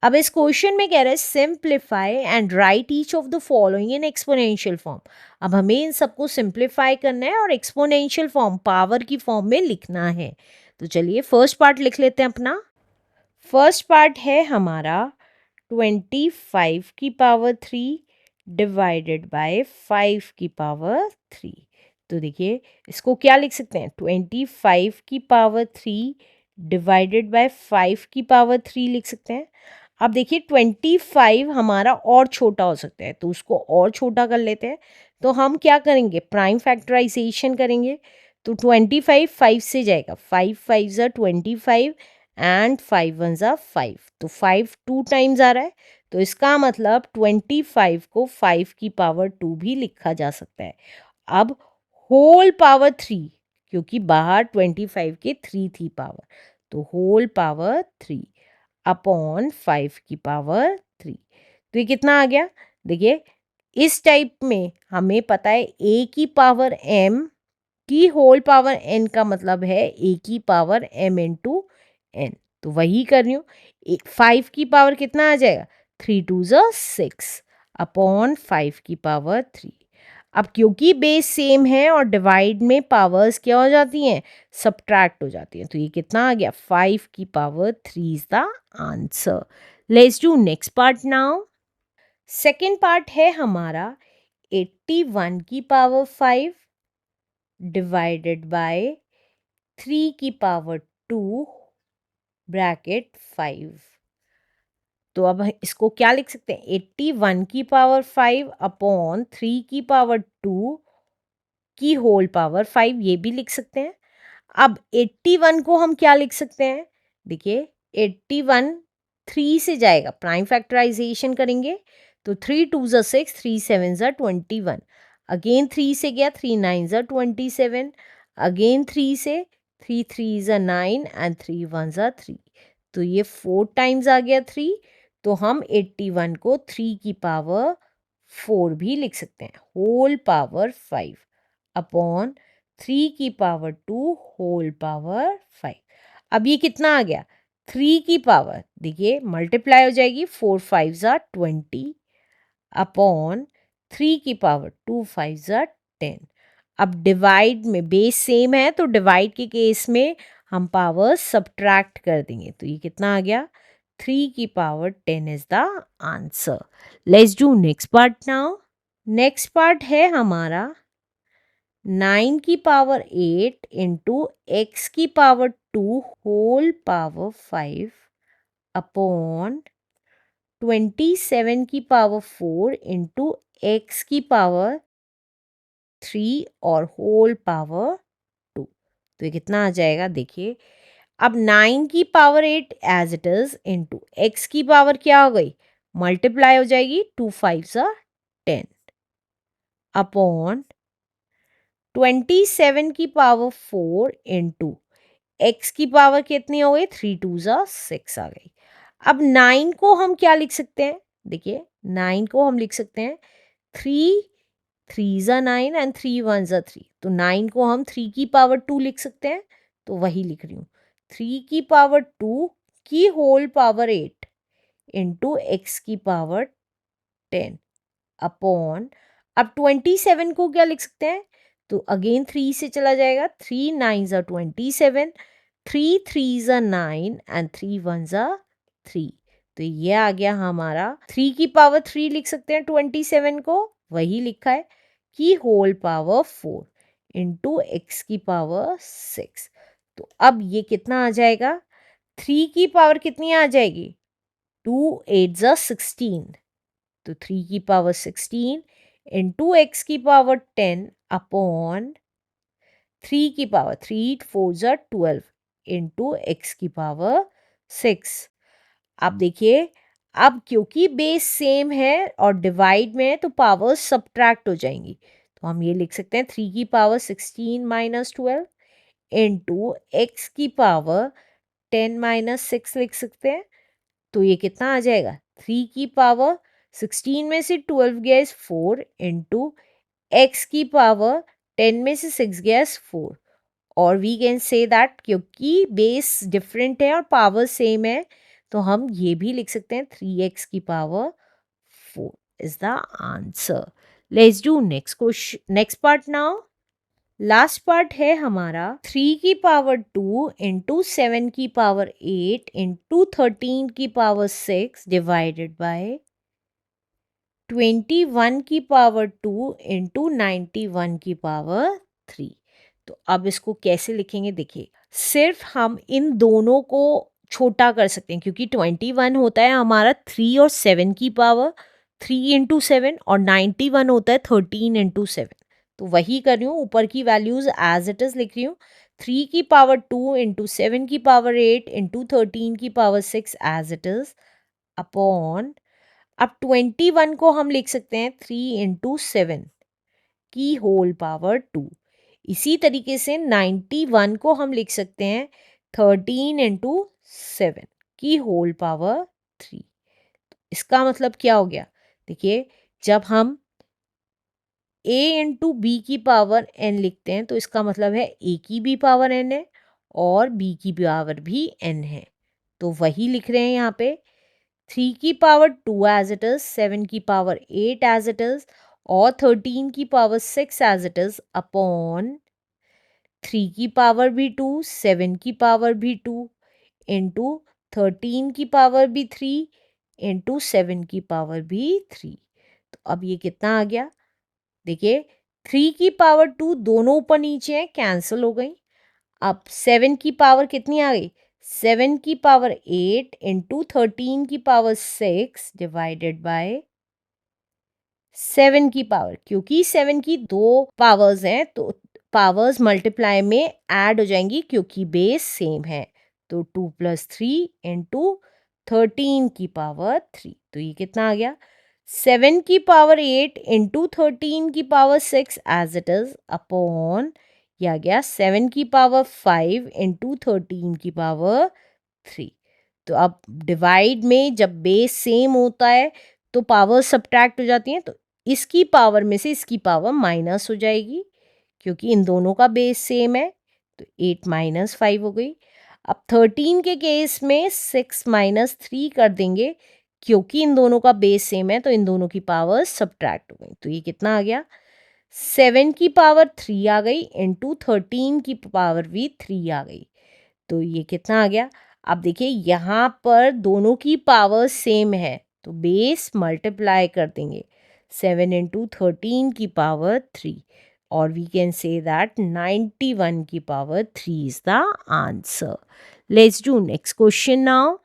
अब इस क्वेश्चन में कह रहे हैं simplify and right each of the following in exponential form. अब हमें इन सबको सिंप्लीफाई करना है और एक्सपोनेंशियल फॉर्म पावर की फॉर्म में लिखना है। तो चलिए फर्स्ट पार्ट लिख लेते हैं अपना। फर्स्ट पार्ट है हमारा 25 की पावर 3 डिवाइडेड बाय 5 की पावर 3। तो देखिए इसको क्या लिख सकते हैं, 25 की पावर 3 डिवाइडेड बाय 5 की पावर 3 लिख सकते हैं। अब देखिए 25 हमारा और छोटा हो सकता है, तो उसको और छोटा कर लेते हैं। तो हम क्या करेंगे, प्राइम फैक्टराइजेशन करेंगे। तो 25 5 से जाएगा, 5 5 ज़ा 25 एंड 5 1 ज़ा 5, तो 5 2 टाइम्स आ रहा है। तो इसका मतलब 25 को 5 की पावर 2 भी लिखा जा सकता है। अब होल पावर 3, क्योंकि बाहर 25 के 3 थी पावर, तो होल पावर 3 अपॉन 5 की पावर 3। तो ये कितना आ गया, देखिए इस टाइप में हमें पता है a की पावर m की होल पावर n का मतलब है a की पावर m इंटू n। तो वही कर रही हूँ, 5 की पावर कितना आ जाएगा, 3 2 ज़ा 6 अपॉन 5 की पावर 3। अब क्योंकि बेस सेम है और डिवाइड में पावर्स क्या हो जाती हैं, सब्ट्रैक्ट हो जाती हैं, तो ये कितना आ गया, 5 की power 3 is the answer. Let's do next part now. Second part है हमारा 81 की पावर 5 डिवाइडेड बाय 3 की पावर 2 ब्रैकेट 5। तो अब इसको क्या लिख सकते हैं, 81 की पावर 5 अपॉन 3 की पावर 2 की होल पावर 5, ये भी लिख सकते हैं। अब 81 को हम क्या लिख सकते हैं, देखिए 81 3 से जाएगा, प्राइम फैक्टराइजेशन करेंगे तो 3 2 ज़ा 6, 3 7 ज़ा 21, अगेन 3 से गया, 3 9 ज़ा 27, अगेन 3 से, 3 3 ज़ा 9 एंड 3 1 ज़ा 3। तो ये 4 टाइम्स आ गया 3। तो हम 81 को 3 की पावर 4 भी लिख सकते हैं, होल पावर 5 अपॉन 3 की पावर 2 होल पावर 5। अब ये कितना आ गया, 3 की पावर, देखिए मल्टीप्लाई हो जाएगी, 4 5 ज़ा 20 अपॉन 3 की पावर 2 5 ज़ा 10। अब डिवाइड में बेस सेम है, तो डिवाइड के केस में हम पावर सब्ट्रैक्ट कर देंगे। तो ये कितना आ गया, 3 की power 10 is the answer. Let's do next part now. Next part है हमारा 9 की पावर 8 इंटू x की पावर 2 होल पावर 5 अपॉन 27 की पावर 4 इंटू x की पावर 3 और होल पावर 2। तो ये कितना आ जाएगा, देखिए अब 9 की power 8 as it is into x की पावर क्या हो गई, मल्टीप्लाई हो जाएगी, 2 5 ज़ा 10 अपॉन 27 की पावर 4 इंटू एक्स की पावर कितनी हो गई, 3 2 ज़ा 6 आ गई। अब 9 को हम क्या लिख सकते हैं, देखिए 9 को हम लिख सकते हैं 3 3 ज़ा 9 एंड 3 1 ज़ा 3। तो 9 को हम 3 की पावर 2 लिख सकते हैं, तो वही लिख रही हूँ, 3 की पावर 2 की होल पावर 8 इंटू एक्स की पावर 10 अपॉन, अब 27 को क्या लिख सकते हैं, तो अगेन 3 से चला जाएगा, 3 9 ज़ा 27, 3 3 ज़ा 9 एंड 3 1 ज़ा 3। तो ये आ गया हमारा, 3 की पावर 3 लिख सकते हैं 27 को, वही लिखा है, की होल पावर 4 इंटू एक्स की पावर 6। तो अब ये कितना आ जाएगा, 3 की पावर कितनी आ जाएगी, 2 8 ज़ा 16, तो 3 की पावर 16 इंटू एक्स की पावर 10 अपॉन 3 की पावर 3 4 ज़ा 12 इंटू एक्स की पावर 6। अब देखिए, अब क्योंकि बेस सेम है और डिवाइड में है, तो पावर सब्ट्रैक्ट हो जाएंगी। तो हम ये लिख सकते हैं 3 की पावर 16 माइनस 12 इंटू एक्स की पावर 10 माइनस 6 लिख सकते हैं। तो ये कितना आ जाएगा, 3 की पावर 16 में से 12 गया इस 4 इंटू एक्स की पावर 10 में से 6 गया इस 4। और वी कैन से दैट क्योंकि बेस डिफरेंट है और पावर सेम है, तो हम ये भी लिख सकते हैं 3x की power 4 is the answer. Let's do next question, next part now. Last part है हमारा 3 की पावर 2 इंटू 7 की पावर 8 इंटू 13 की पावर 6 डिवाइडेड बाय 21 की पावर 2 इंटू 91 की पावर 3. तो अब इसको कैसे लिखेंगे, देखिए सिर्फ हम इन दोनों को छोटा कर सकते हैं क्योंकि 21 होता है हमारा 3 और 7 की पावर 3 इंटू 7 और 91 होता है 13 इंटू 7. तो वही कर रही हूँ, ऊपर की वैल्यूज एज इट इज लिख रही हूँ. 3 की पावर 2 इंटू 7 की पावर 8 इंटू 13 की power 6 as it is upon. अब 21 को हम लिख सकते हैं 3 इंटू 7 की होल पावर 2. इसी तरीके से 91 को हम लिख सकते हैं 13 इंटू 7 की होल पावर 3. इसका मतलब क्या हो गया, देखिए जब हम a इंटू बी की पावर n लिखते हैं तो इसका मतलब है a की भी पावर n है और b की पावर भी n है. तो वही लिख रहे हैं यहाँ पे 3 की पावर 2 एज इट इज, 7 की पावर 8 एज इट इज और 13 की power 6 as it is upon 3 की पावर भी 2, 7 की पावर भी 2 इंटू 13 की पावर भी 3 इंटू 7 की पावर भी 3. तो अब ये कितना आ गया, देखिए 3 की पावर 2 दोनों ऊपर नीचे हैं, कैंसिल हो गई. अब 7 की पावर कितनी आ गई, 7 की पावर 8 इंटू 13 की पावर 6 डिवाइडेड बाय 7 की पावर, क्योंकि 7 की दो पावर्स हैं तो पावर्स मल्टीप्लाई में ऐड हो जाएंगी क्योंकि बेस सेम है. तो 2 प्लस 3 इंटू 13 की पावर 3. तो ये कितना आ गया, 7 की पावर 8 इंटू 13 की power 6 as it is upon ये आ गया 7 की पावर 5 इंटू 13 की पावर 3. तो अब डिवाइड में जब बेस सेम होता है तो पावर सब्ट्रैक्ट हो जाती हैं, तो इसकी पावर में से इसकी पावर माइनस हो जाएगी क्योंकि इन दोनों का बेस सेम है. तो 8 माइनस 5 हो गई. अब 13 के केस में 6 माइनस 3 कर देंगे क्योंकि इन दोनों का बेस सेम है तो इन दोनों की पावर सब्ट्रैक्ट हो गई. तो ये कितना आ गया, 7 की पावर 3 आ गई इंटू 13 की पावर भी 3 आ गई. तो ये कितना आ गया, अब देखिए यहाँ पर दोनों की पावर सेम है तो बेस मल्टीप्लाई कर देंगे 7 इंटू 13 की पावर 3 और वी कैन से दैट 91 की power 3 is the answer. Let's do next question now.